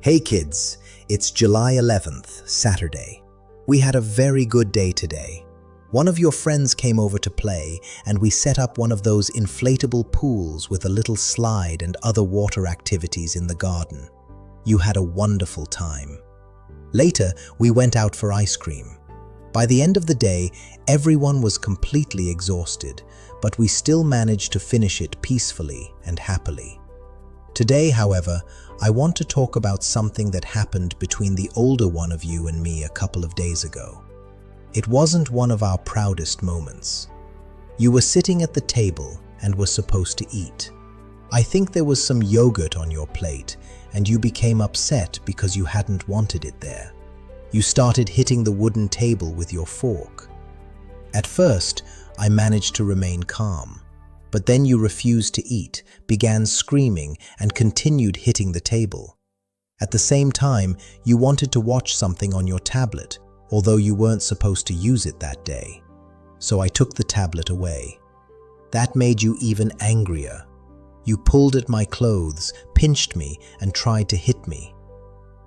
Hey kids, it's July 11th, Saturday. We had a very good day today. One of your friends came over to play and we set up one of those inflatable pools with a little slide and other water activities in the garden. You had a wonderful time. Later, we went out for ice cream. By the end of the day, everyone was completely exhausted, but we still managed to finish it peacefully and happily. Today, however, I want to talk about something that happened between the older one of you and me a couple of days ago. It wasn't one of our proudest moments. You were sitting at the table and were supposed to eat. I think there was some yogurt on your plate, and you became upset because you hadn't wanted it there. You started hitting the wooden table with your fork. At first, I managed to remain calm. But then you refused to eat, began screaming, and continued hitting the table. At the same time, you wanted to watch something on your tablet, although you weren't supposed to use it that day. So I took the tablet away. That made you even angrier. You pulled at my clothes, pinched me, and tried to hit me.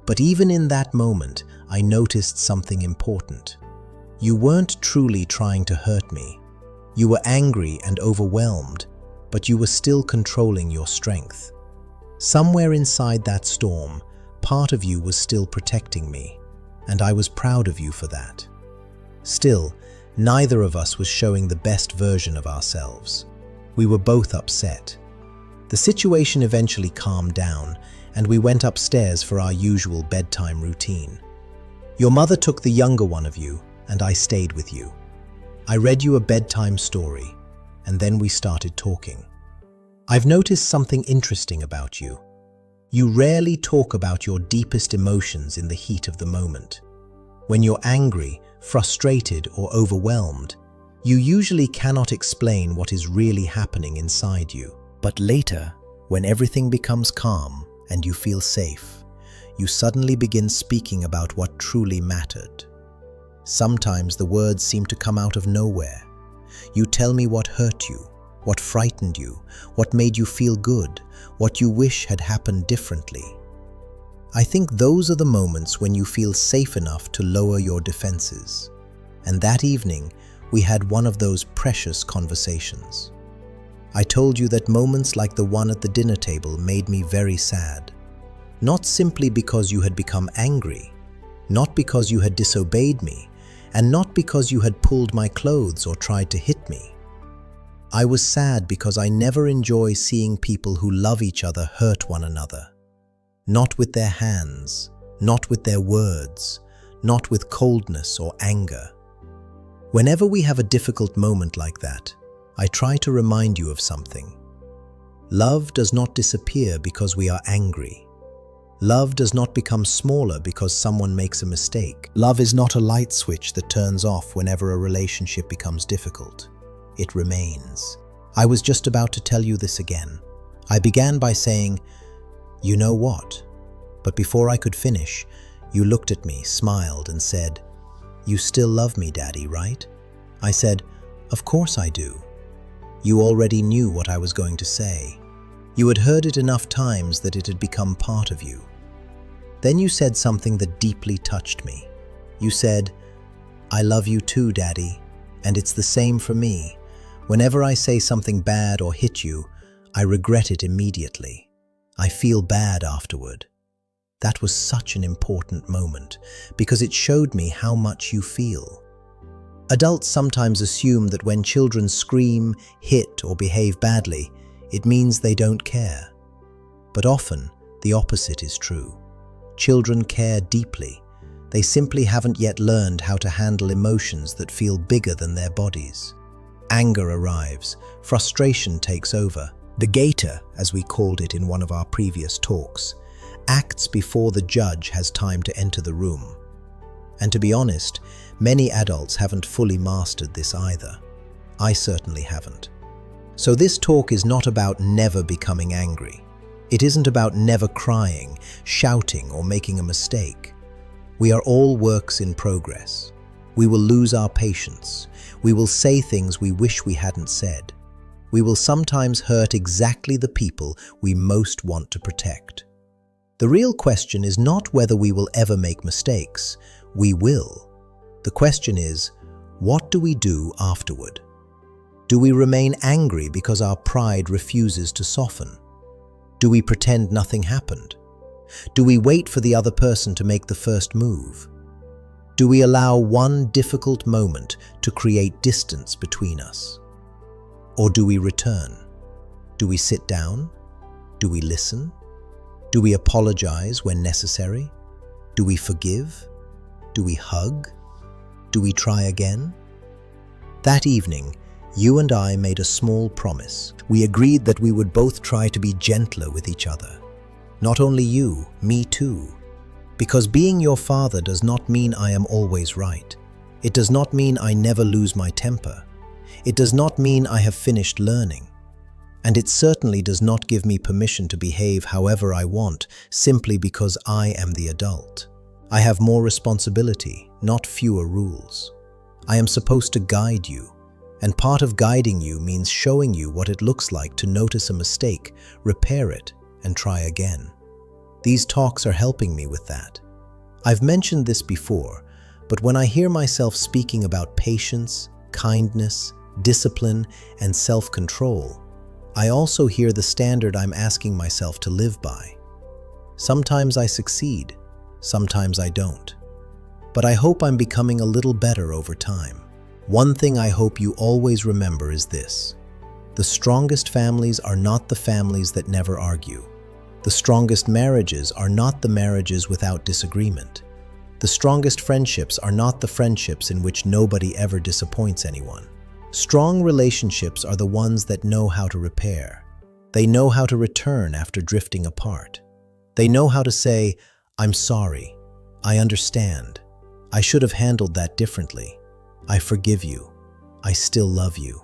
But even in that moment, I noticed something important. You weren't truly trying to hurt me. You were angry and overwhelmed, but you were still controlling your strength. Somewhere inside that storm, part of you was still protecting me, and I was proud of you for that. Still, neither of us was showing the best version of ourselves. We were both upset. The situation eventually calmed down, and we went upstairs for our usual bedtime routine. Your mother took the younger one of you, and I stayed with you. I read you a bedtime story, and then we started talking. I've noticed something interesting about you. You rarely talk about your deepest emotions in the heat of the moment. When you're angry, frustrated, or overwhelmed, you usually cannot explain what is really happening inside you. But later, when everything becomes calm and you feel safe, you suddenly begin speaking about what truly mattered. Sometimes the words seem to come out of nowhere. You tell me what hurt you, what frightened you, what made you feel good, what you wish had happened differently. I think those are the moments when you feel safe enough to lower your defenses. And that evening, we had one of those precious conversations. I told you that moments like the one at the dinner table made me very sad. Not simply because you had become angry, not because you had disobeyed me, and not because you had pulled my clothes or tried to hit me. I was sad because I never enjoy seeing people who love each other hurt one another. Not with their hands, not with their words, not with coldness or anger. Whenever we have a difficult moment like that, I try to remind you of something. Love does not disappear because we are angry. Love does not become smaller because someone makes a mistake. Love is not a light switch that turns off whenever a relationship becomes difficult. It remains. I was just about to tell you this again. I began by saying, "You know what?" But before I could finish, you looked at me, smiled, and said, "You still love me, Daddy, right?" I said, "Of course I do." You already knew what I was going to say. You had heard it enough times that it had become part of you. Then you said something that deeply touched me. You said, "I love you too, Daddy, and it's the same for me. Whenever I say something bad or hit you, I regret it immediately. I feel bad afterward." That was such an important moment because it showed me how much you feel. Adults sometimes assume that when children scream, hit, or behave badly, it means they don't care. But often, the opposite is true. Children care deeply. They simply haven't yet learned how to handle emotions that feel bigger than their bodies. Anger arrives, frustration takes over. The gator, as we called it in one of our previous talks, acts before the judge has time to enter the room. And to be honest, many adults haven't fully mastered this either. I certainly haven't. So this talk is not about never becoming angry. It isn't about never crying, shouting, or making a mistake. We are all works in progress. We will lose our patience. We will say things we wish we hadn't said. We will sometimes hurt exactly the people we most want to protect. The real question is not whether we will ever make mistakes. We will. The question is, what do we do afterward? Do we remain angry because our pride refuses to soften? Do we pretend nothing happened? Do we wait for the other person to make the first move? Do we allow one difficult moment to create distance between us? Or do we return? Do we sit down? Do we listen? Do we apologize when necessary? Do we forgive? Do we hug? Do we try again? That evening, you and I made a small promise. We agreed that we would both try to be gentler with each other. Not only you, me too. Because being your father does not mean I am always right. It does not mean I never lose my temper. It does not mean I have finished learning. And it certainly does not give me permission to behave however I want simply because I am the adult. I have more responsibility, not fewer rules. I am supposed to guide you, and part of guiding you means showing you what it looks like to notice a mistake, repair it, and try again. These talks are helping me with that. I've mentioned this before, but when I hear myself speaking about patience, kindness, discipline, and self-control, I also hear the standard I'm asking myself to live by. Sometimes I succeed, sometimes I don't. But I hope I'm becoming a little better over time. One thing I hope you always remember is this: the strongest families are not the families that never argue. The strongest marriages are not the marriages without disagreement. The strongest friendships are not the friendships in which nobody ever disappoints anyone. Strong relationships are the ones that know how to repair. They know how to return after drifting apart. They know how to say, "I'm sorry. I understand. I should have handled that differently. I forgive you. I still love you."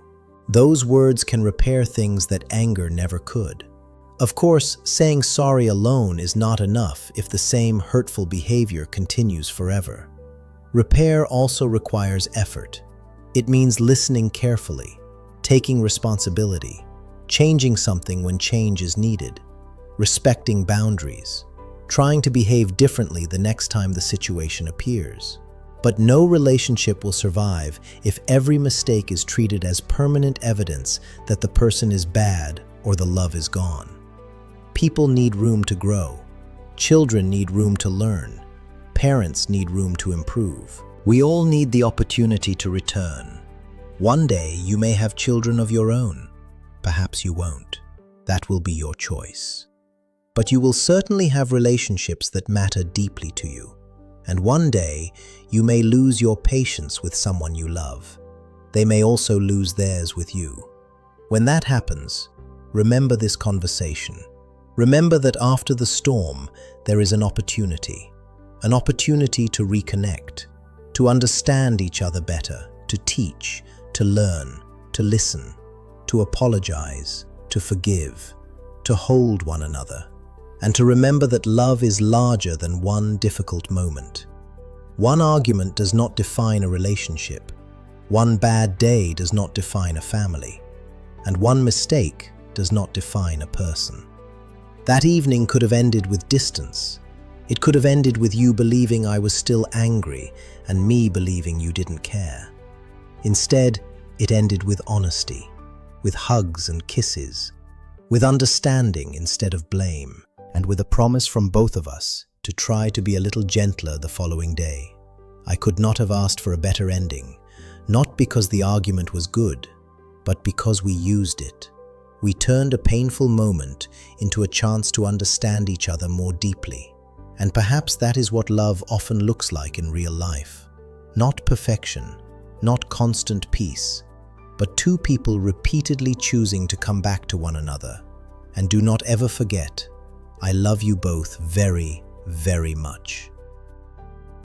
Those words can repair things that anger never could. Of course, saying sorry alone is not enough if the same hurtful behavior continues forever. Repair also requires effort. It means listening carefully, taking responsibility, changing something when change is needed, respecting boundaries, trying to behave differently the next time the situation appears. But no relationship will survive if every mistake is treated as permanent evidence that the person is bad or the love is gone. People need room to grow. Children need room to learn. Parents need room to improve. We all need the opportunity to return. One day you may have children of your own. Perhaps you won't. That will be your choice. But you will certainly have relationships that matter deeply to you. And one day, you may lose your patience with someone you love. They may also lose theirs with you. When that happens, remember this conversation. Remember that after the storm, there is an opportunity to reconnect, to understand each other better, to teach, to learn, to listen, to apologize, to forgive, to hold one another, and to remember that love is larger than one difficult moment. One argument does not define a relationship. One bad day does not define a family. And one mistake does not define a person. That evening could have ended with distance. It could have ended with you believing I was still angry and me believing you didn't care. Instead, it ended with honesty, with hugs and kisses, with understanding instead of blame, and with a promise from both of us to try to be a little gentler the following day. I could not have asked for a better ending, not because the argument was good, but because we used it. We turned a painful moment into a chance to understand each other more deeply. And perhaps that is what love often looks like in real life. Not perfection, not constant peace, but two people repeatedly choosing to come back to one another. And do not ever forget, I love you both very, very much.